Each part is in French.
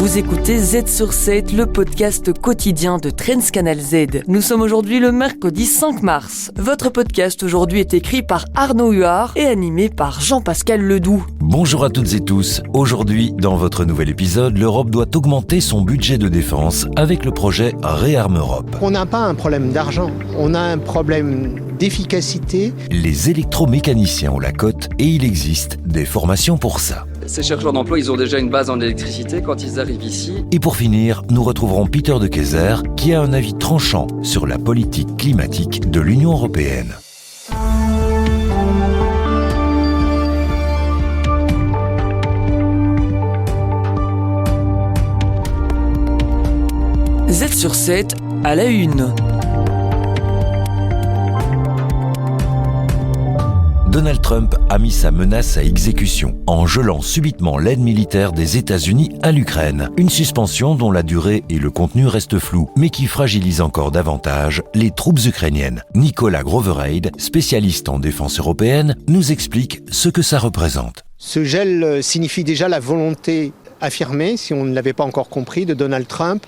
Vous écoutez Z sur 7, le podcast quotidien de Trendscanal Z. Nous sommes aujourd'hui le mercredi 5 mars. Votre podcast aujourd'hui est écrit par Arnaud Huard et animé par Jean-Pascal Ledoux. Bonjour à toutes et tous. Aujourd'hui, dans votre nouvel épisode, l'Europe doit augmenter son budget de défense avec le projet Réarme Europe. On n'a pas un problème d'argent, on a un problème d'efficacité. Les électromécaniciens ont la cote et il existe des formations pour ça. Ces chercheurs d'emploi, ils ont déjà une base en électricité quand ils arrivent ici. Et pour finir, nous retrouverons Peter de Keyser qui a un avis tranchant sur la politique climatique de l'Union européenne. Z sur 7 à la une. Donald Trump a mis sa menace à exécution en gelant subitement l'aide militaire des États-Unis à l'Ukraine. Une suspension dont la durée et le contenu restent flous, mais qui fragilise encore davantage les troupes ukrainiennes. Nicolas Groverheide, spécialiste en défense européenne, nous explique ce que ça représente. Ce gel signifie déjà la volonté affirmée, si on ne l'avait pas encore compris, de Donald Trump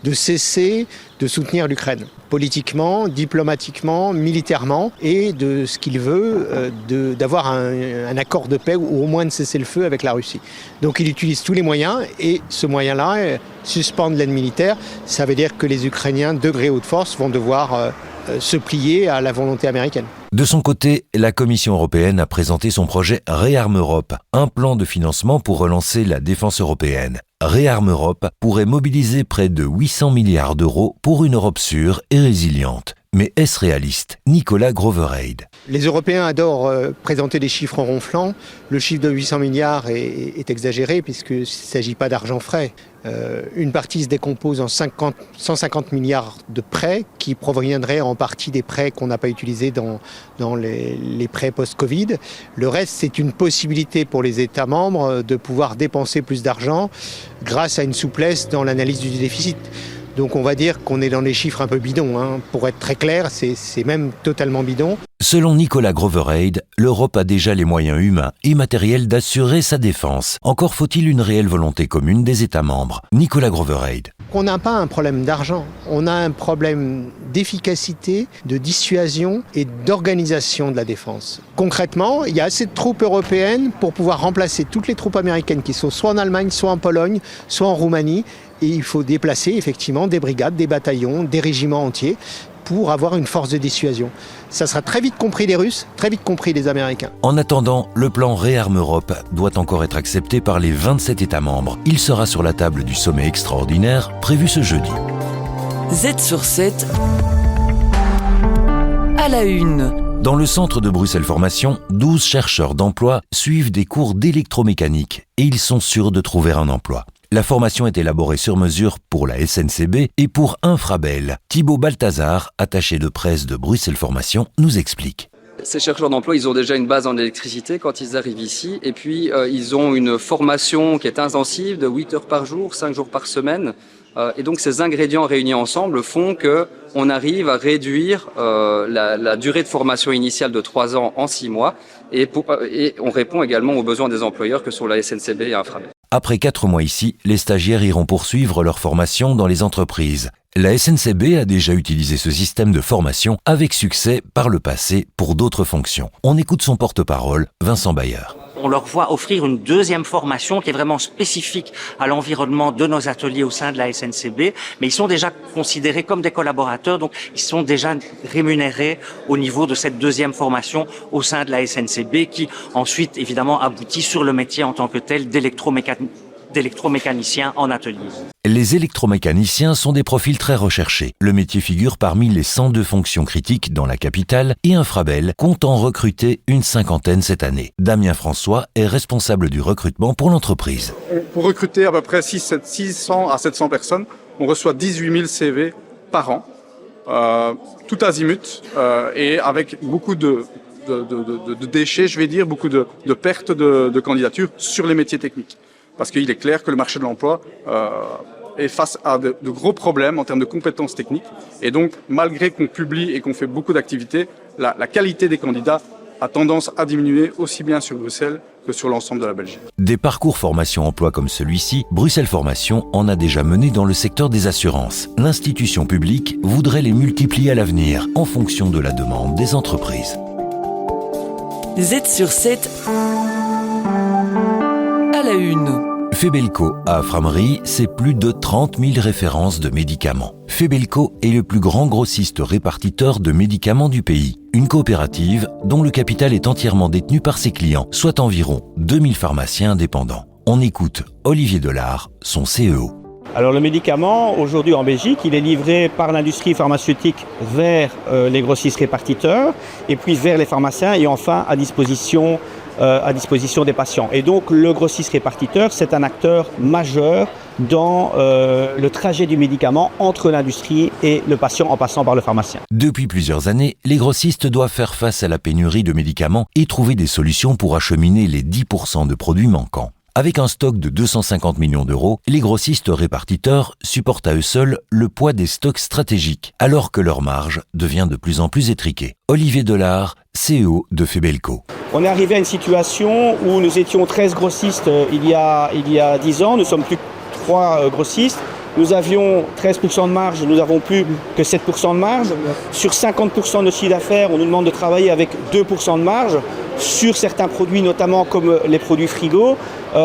de cesser de soutenir l'Ukraine, politiquement, diplomatiquement, militairement, et de ce qu'il veut, d'avoir un accord de paix ou au moins de cesser le feu avec la Russie. Donc il utilise tous les moyens, et ce moyen-là, suspendre l'aide militaire, ça veut dire que les Ukrainiens, de gré ou de force, vont devoir se plier à la volonté américaine. De son côté, la Commission européenne a présenté son projet Réarme Europe, un plan de financement pour relancer la défense européenne. Réarme Europe pourrait mobiliser près de 800 milliards d'euros pour une Europe sûre et résiliente. Mais est-ce réaliste ? Nicolas Groverheide. Les Européens adorent présenter des chiffres ronflants. Le chiffre de 800 milliards est exagéré puisqu'il ne s'agit pas d'argent frais. Une partie se décompose en 150 milliards de prêts qui proviendraient en partie des prêts qu'on n'a pas utilisés dans les prêts post-Covid. Le reste, c'est une possibilité pour les États membres de pouvoir dépenser plus d'argent grâce à une souplesse dans l'analyse du déficit. Donc on va dire qu'on est dans des chiffres un peu bidons. Pour être très clair, c'est même totalement bidon. Selon Nicolas Groverheide, l'Europe a déjà les moyens humains et matériels d'assurer sa défense. Encore faut-il une réelle volonté commune des États membres. Nicolas Groverheide. On n'a pas un problème d'argent, on a un problème d'efficacité, de dissuasion et d'organisation de la défense. Concrètement, il y a assez de troupes européennes pour pouvoir remplacer toutes les troupes américaines qui sont soit en Allemagne, soit en Pologne, soit en Roumanie. Et il faut déplacer effectivement des brigades, des bataillons, des régiments entiers pour avoir une force de dissuasion. Ça sera très vite compris des Russes, très vite compris des Américains. En attendant, le plan Réarme Europe doit encore être accepté par les 27 États membres. Il sera sur la table du sommet extraordinaire prévu ce jeudi. Z sur 7 à la une. Dans le centre de Bruxelles Formation, 12 chercheurs d'emploi suivent des cours d'électromécanique et ils sont sûrs de trouver un emploi. La formation est élaborée sur mesure pour la SNCB et pour Infrabel. Thibaut Balthazar, attaché de presse de Bruxelles Formation, nous explique. Ces chercheurs d'emploi, ils ont déjà une base en électricité quand ils arrivent ici. Et puis, ils ont une formation qui est intensive de 8 heures par jour, 5 jours par semaine. Et donc, ces ingrédients réunis ensemble font qu'on arrive à réduire la durée de formation initiale de 3 ans en 6 mois. Et on répond également aux besoins des employeurs que sont la SNCB et Infrabel. Après 4 mois ici, les stagiaires iront poursuivre leur formation dans les entreprises. La SNCB a déjà utilisé ce système de formation avec succès par le passé pour d'autres fonctions. On écoute son porte-parole, Vincent Bayer. On leur voit offrir une deuxième formation qui est vraiment spécifique à l'environnement de nos ateliers au sein de la SNCB, mais ils sont déjà considérés comme des collaborateurs, donc ils sont déjà rémunérés au niveau de cette deuxième formation au sein de la SNCB qui ensuite évidemment aboutit sur le métier en tant que tel d'électromécanicien en atelier. Les électromécaniciens sont des profils très recherchés. Le métier figure parmi les 102 fonctions critiques dans la capitale et Infrabel compte en recruter une 50aine cette année. Damien François est responsable du recrutement pour l'entreprise. Pour recruter à peu près 600 à 700 personnes, on reçoit 18 000 CV par an, tout azimut, et avec beaucoup de déchets, je vais dire, beaucoup de pertes de candidatures sur les métiers techniques. Parce qu'il est clair que le marché de l'emploi est face à de gros problèmes en termes de compétences techniques. Et donc, malgré qu'on publie et qu'on fait beaucoup d'activités, la qualité des candidats a tendance à diminuer aussi bien sur Bruxelles que sur l'ensemble de la Belgique. Des parcours formation-emploi comme celui-ci, Bruxelles Formation en a déjà mené dans le secteur des assurances. L'institution publique voudrait les multiplier à l'avenir en fonction de la demande des entreprises. Z sur 7 à la une. Febelco à Frameries, c'est plus de 30 000 références de médicaments. Febelco est le plus grand grossiste répartiteur de médicaments du pays. Une coopérative dont le capital est entièrement détenu par ses clients, soit environ 2000 pharmaciens indépendants. On écoute Olivier Delard, son CEO. Alors le médicament, aujourd'hui en Belgique, il est livré par l'industrie pharmaceutique vers les grossistes répartiteurs et puis vers les pharmaciens et enfin à disposition des patients. Et donc le grossiste répartiteur, c'est un acteur majeur dans le trajet du médicament entre l'industrie et le patient en passant par le pharmacien. Depuis plusieurs années, les grossistes doivent faire face à la pénurie de médicaments et trouver des solutions pour acheminer les 10% de produits manquants. Avec un stock de 250 millions d'euros, les grossistes répartiteurs supportent à eux seuls le poids des stocks stratégiques, alors que leur marge devient de plus en plus étriquée. Olivier Delard, CEO de Febelco. On est arrivé à une situation où nous étions 13 grossistes il y a 10 ans, nous sommes plus que 3 grossistes. Nous avions 13% de marge, nous n'avons plus que 7% de marge. Sur 50% de nos chiffres d'affaires, on nous demande de travailler avec 2% de marge. Sur certains produits, notamment comme les produits frigo,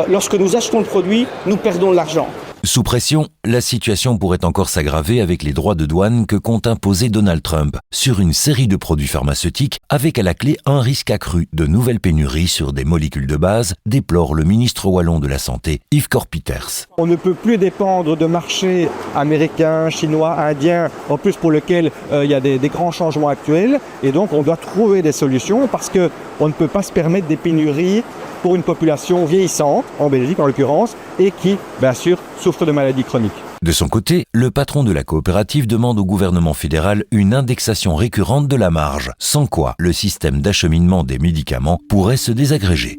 lorsque nous achetons le produit, nous perdons de l'argent. Sous pression, la situation pourrait encore s'aggraver avec les droits de douane que compte imposer Donald Trump sur une série de produits pharmaceutiques, avec à la clé un risque accru de nouvelles pénuries sur des molécules de base, déplore le ministre wallon de la Santé, Yves Corpiters. On ne peut plus dépendre de marchés américains, chinois, indiens, en plus pour lesquels il y a des grands changements actuels. Et donc on doit trouver des solutions parce qu'on ne peut pas se permettre des pénuries pour une population vieillissante, en Belgique en l'occurrence, et qui, bien sûr, souffre de maladies chroniques. De son côté, le patron de la coopérative demande au gouvernement fédéral une indexation récurrente de la marge, sans quoi le système d'acheminement des médicaments pourrait se désagréger.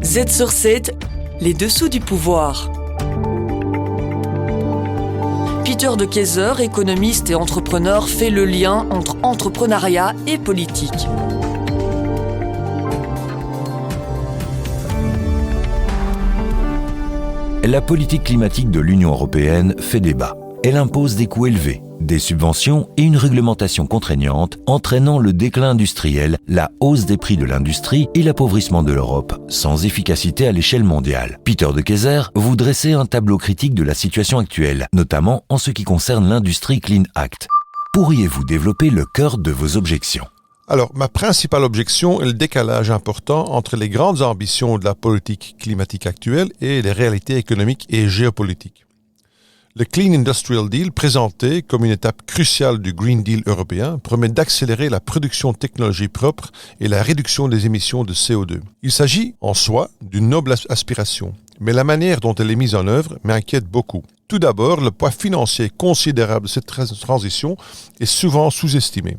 Z sur 7, les dessous du pouvoir. Peter de Keyser, économiste et entrepreneur, fait le lien entre entrepreneuriat et politique. La politique climatique de l'Union européenne fait débat. Elle impose des coûts élevés, des subventions et une réglementation contraignante, entraînant le déclin industriel, la hausse des prix de l'industrie et l'appauvrissement de l'Europe, sans efficacité à l'échelle mondiale. Peter de Keyser vous dressez un tableau critique de la situation actuelle, notamment en ce qui concerne l'industrie Clean Act. Pourriez-vous développer le cœur de vos objections ? Alors, ma principale objection est le décalage important entre les grandes ambitions de la politique climatique actuelle et les réalités économiques et géopolitiques. Le Clean Industrial Deal, présenté comme une étape cruciale du Green Deal européen, promet d'accélérer la production de technologies propres et la réduction des émissions de CO2. Il s'agit, en soi, d'une noble aspiration, mais la manière dont elle est mise en œuvre m'inquiète beaucoup. Tout d'abord, le poids financier considérable de cette transition est souvent sous-estimé.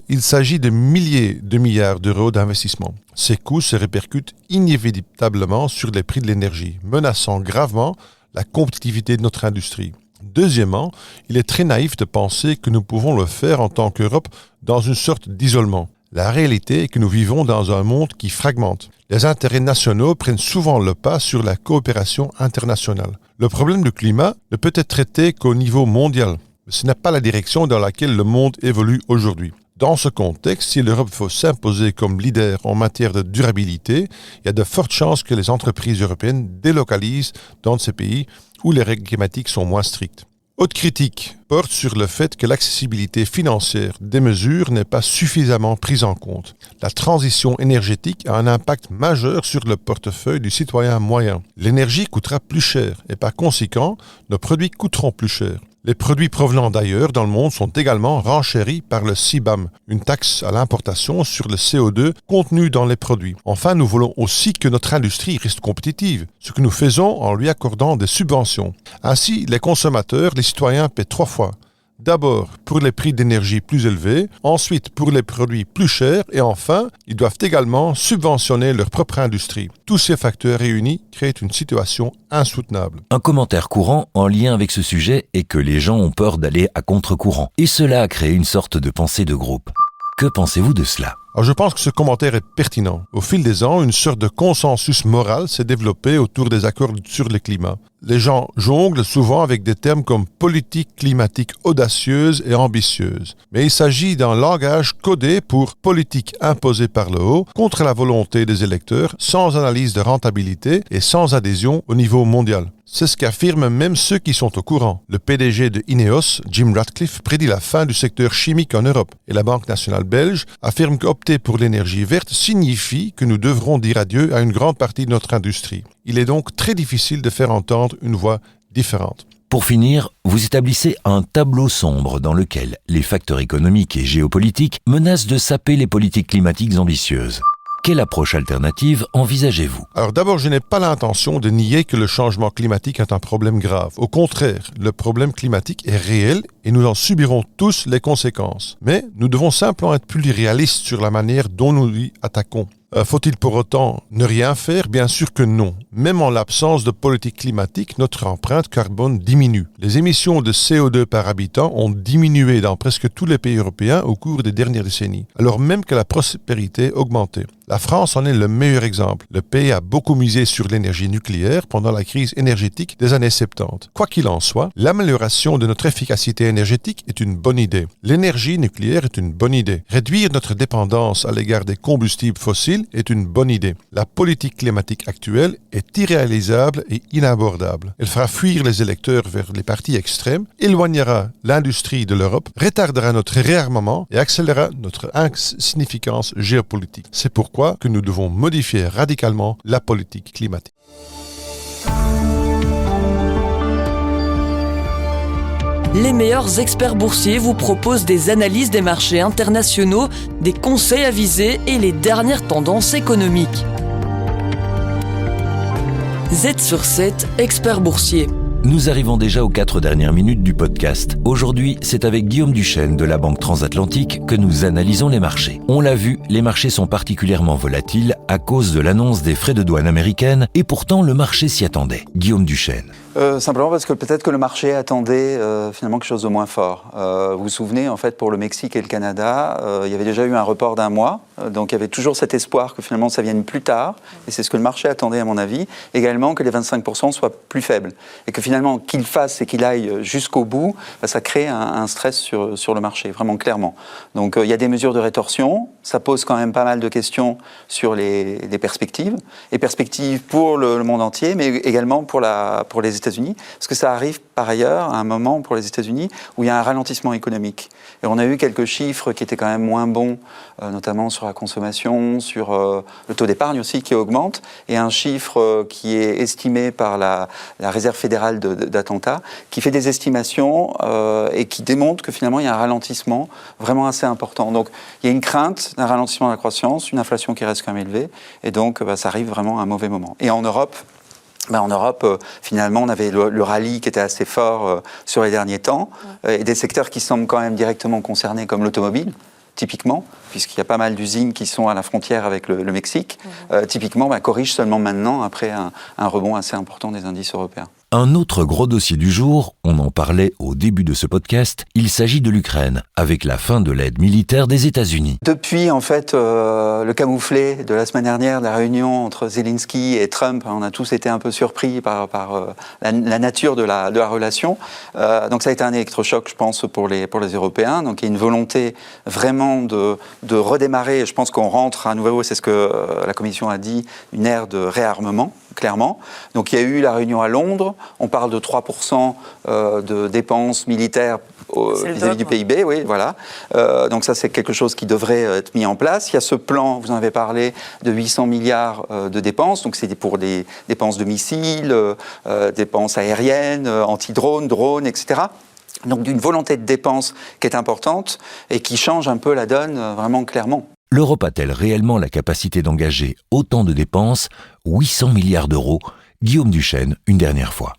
Il s'agit de milliers de milliards d'euros d'investissement. Ces coûts se répercutent inévitablement sur les prix de l'énergie, menaçant gravement la compétitivité de notre industrie. Deuxièmement, il est très naïf de penser que nous pouvons le faire en tant qu'Europe dans une sorte d'isolement. La réalité est que nous vivons dans un monde qui fragmente. Les intérêts nationaux prennent souvent le pas sur la coopération internationale. Le problème du climat ne peut être traité qu'au niveau mondial. Ce n'est pas la direction dans laquelle le monde évolue aujourd'hui. Dans ce contexte, si l'Europe veut s'imposer comme leader en matière de durabilité, il y a de fortes chances que les entreprises européennes délocalisent dans ces pays où les règles climatiques sont moins strictes. Autre critique porte sur le fait que l'accessibilité financière des mesures n'est pas suffisamment prise en compte. La transition énergétique a un impact majeur sur le portefeuille du citoyen moyen. L'énergie coûtera plus cher et par conséquent, nos produits coûteront plus cher. Les produits provenant d'ailleurs dans le monde sont également renchéris par le CBAM, une taxe à l'importation sur le CO2 contenu dans les produits. Enfin, nous voulons aussi que notre industrie reste compétitive, ce que nous faisons en lui accordant des subventions. Ainsi, les consommateurs, les citoyens paient 3 fois. D'abord pour les prix d'énergie plus élevés, ensuite pour les produits plus chers et enfin, ils doivent également subventionner leur propre industrie. Tous ces facteurs réunis créent une situation insoutenable. Un commentaire courant en lien avec ce sujet est que les gens ont peur d'aller à contre-courant et cela a créé une sorte de pensée de groupe. Que pensez-vous de cela ? Alors je pense que ce commentaire est pertinent. Au fil des ans, une sorte de consensus moral s'est développé autour des accords sur le climat. Les gens jonglent souvent avec des termes comme politique climatique audacieuse et ambitieuse. Mais il s'agit d'un langage codé pour politique imposée par le haut contre la volonté des électeurs, sans analyse de rentabilité et sans adhésion au niveau mondial. C'est ce qu'affirment même ceux qui sont au courant. Le PDG de Ineos, Jim Ratcliffe, prédit la fin du secteur chimique en Europe. Et la Banque nationale belge affirme qu'opter pour l'énergie verte signifie que nous devrons dire adieu à une grande partie de notre industrie. Il est donc très difficile de faire entendre une voix différente. Pour finir, vous établissez un tableau sombre dans lequel les facteurs économiques et géopolitiques menacent de saper les politiques climatiques ambitieuses. Quelle approche alternative envisagez-vous ? Alors d'abord, je n'ai pas l'intention de nier que le changement climatique est un problème grave. Au contraire, le problème climatique est réel et nous en subirons tous les conséquences. Mais nous devons simplement être plus réalistes sur la manière dont nous y attaquons. Faut-il pour autant ne rien faire ? Bien sûr que non. Même en l'absence de politique climatique, notre empreinte carbone diminue. Les émissions de CO2 par habitant ont diminué dans presque tous les pays européens au cours des dernières décennies, alors même que la prospérité augmentait. La France en est le meilleur exemple. Le pays a beaucoup misé sur l'énergie nucléaire pendant la crise énergétique des années 70. Quoi qu'il en soit, l'amélioration de notre efficacité énergétique est une bonne idée. L'énergie nucléaire est une bonne idée. Réduire notre dépendance à l'égard des combustibles fossiles est une bonne idée. La politique climatique actuelle est irréalisable et inabordable. Elle fera fuir les électeurs vers les partis extrêmes, éloignera l'industrie de l'Europe, retardera notre réarmement et accélérera notre insignifiance géopolitique. C'est pourquoi que nous devons modifier radicalement la politique climatique. Les meilleurs experts boursiers vous proposent des analyses des marchés internationaux, des conseils avisés et les dernières tendances économiques. Z sur 7, expert boursier. Nous arrivons déjà aux 4 dernières minutes du podcast. Aujourd'hui, c'est avec Guillaume Duchesne de la Banque Transatlantique que nous analysons les marchés. On l'a vu, les marchés sont particulièrement volatiles à cause de l'annonce des frais de douane américaines et pourtant le marché s'y attendait. Guillaume Duchesne. Simplement parce que peut-être que le marché attendait finalement quelque chose de moins fort. Vous vous souvenez, en fait, pour le Mexique et le Canada, il y avait déjà eu un report d'1 mois. Donc il y avait toujours cet espoir que finalement ça vienne plus tard. Et c'est ce que le marché attendait, à mon avis. Également que les 25% soient plus faibles. Et que finalement, qu'il fasse et qu'il aille jusqu'au bout, ça crée un stress sur le marché, vraiment clairement. Donc il y a des mesures de rétorsion. Ça pose quand même pas mal de questions sur les perspectives. Et perspectives pour le monde entier, mais également pour les États-Unis, parce que ça arrive par ailleurs à un moment pour les États-Unis où il y a un ralentissement économique. Et on a eu quelques chiffres qui étaient quand même moins bons, notamment sur la consommation, sur le taux d'épargne aussi qui augmente, et un chiffre qui est estimé par la Réserve fédérale d'Atlanta, qui fait des estimations et qui démontre que finalement il y a un ralentissement vraiment assez important. Donc il y a une crainte d'un ralentissement de la croissance, une inflation qui reste quand même élevée, et donc ça arrive vraiment à un mauvais moment. Et en Europe, finalement, on avait le rallye qui était assez fort sur les derniers temps, et des secteurs qui semblent quand même directement concernés, comme l'automobile, typiquement, puisqu'il y a pas mal d'usines qui sont à la frontière avec le Mexique, typiquement, corrige seulement maintenant, après un rebond assez important des indices européens. Un autre gros dossier du jour, on en parlait au début de ce podcast, il s'agit de l'Ukraine, avec la fin de l'aide militaire des États-Unis. Depuis, en fait, le camouflet de la semaine dernière, la réunion entre Zelensky et Trump, on a tous été un peu surpris par la nature de la relation. Donc ça a été un électrochoc, je pense, pour les Européens. Donc il y a une volonté vraiment de redémarrer. Je pense qu'on rentre à nouveau, c'est ce que la Commission a dit, une ère de réarmement, clairement. Donc il y a eu la réunion à Londres. On parle de 3% de dépenses militaires vis-à-vis du PIB, oui, voilà. Donc ça, c'est quelque chose qui devrait être mis en place. Il y a ce plan, vous en avez parlé, de 800 milliards de dépenses. Donc c'est pour des dépenses de missiles, dépenses aériennes, anti-drones, drones, etc. Donc d'une volonté de dépenses qui est importante et qui change un peu la donne vraiment clairement. L'Europe a-t-elle réellement la capacité d'engager autant de dépenses, 800 milliards d'euros ? Guillaume Duchesne, une dernière fois.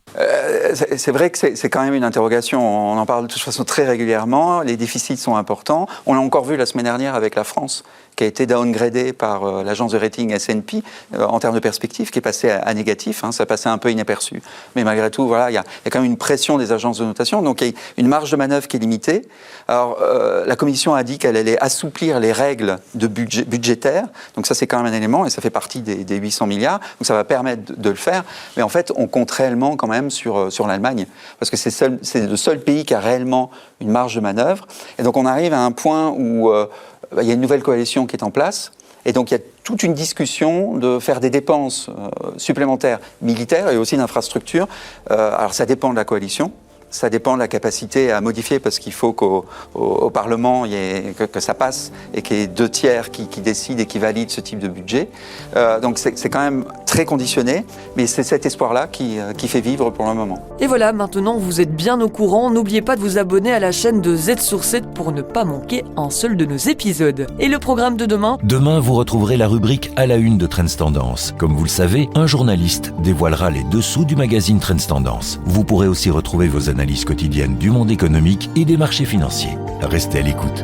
C'est vrai que c'est quand même une interrogation. On en parle de toute façon très régulièrement. Les déficits sont importants. On l'a encore vu la semaine dernière avec la France, qui a été downgradée par l'agence de rating S&P en termes de perspective, qui est passée à négatif. Ça passait un peu inaperçu. Mais malgré tout, voilà, il y a quand même une pression des agences de notation. Donc il y a une marge de manœuvre qui est limitée. Alors la Commission a dit qu'elle allait assouplir les règles de budgétaires. Donc ça, c'est quand même un élément et ça fait partie des 800 milliards. Donc ça va permettre de le faire. Mais en fait, on compte réellement quand même sur l'Allemagne. Parce que c'est le seul pays qui a réellement une marge de manœuvre. Et donc on arrive à un point où il y a une nouvelle coalition qui est en place. Et donc il y a toute une discussion de faire des dépenses supplémentaires militaires et aussi d'infrastructures. Alors ça dépend de la coalition. Ça dépend de la capacité à modifier parce qu'il faut qu'au Parlement, que ça passe et qu'il y ait 2/3 qui décident et qui valident ce type de budget. Donc c'est quand même très conditionné, mais c'est cet espoir-là qui fait vivre pour le moment. Et voilà, maintenant vous êtes bien au courant. N'oubliez pas de vous abonner à la chaîne de Z sur 7 pour ne pas manquer un seul de nos épisodes. Et le programme de demain ? Demain, vous retrouverez la rubrique à la une de Trends Tendance. Comme vous le savez, un journaliste dévoilera les dessous du magazine Trends Tendance. Vous pourrez aussi retrouver vos analyses quotidiennes du monde économique et des marchés financiers. Restez à l'écoute.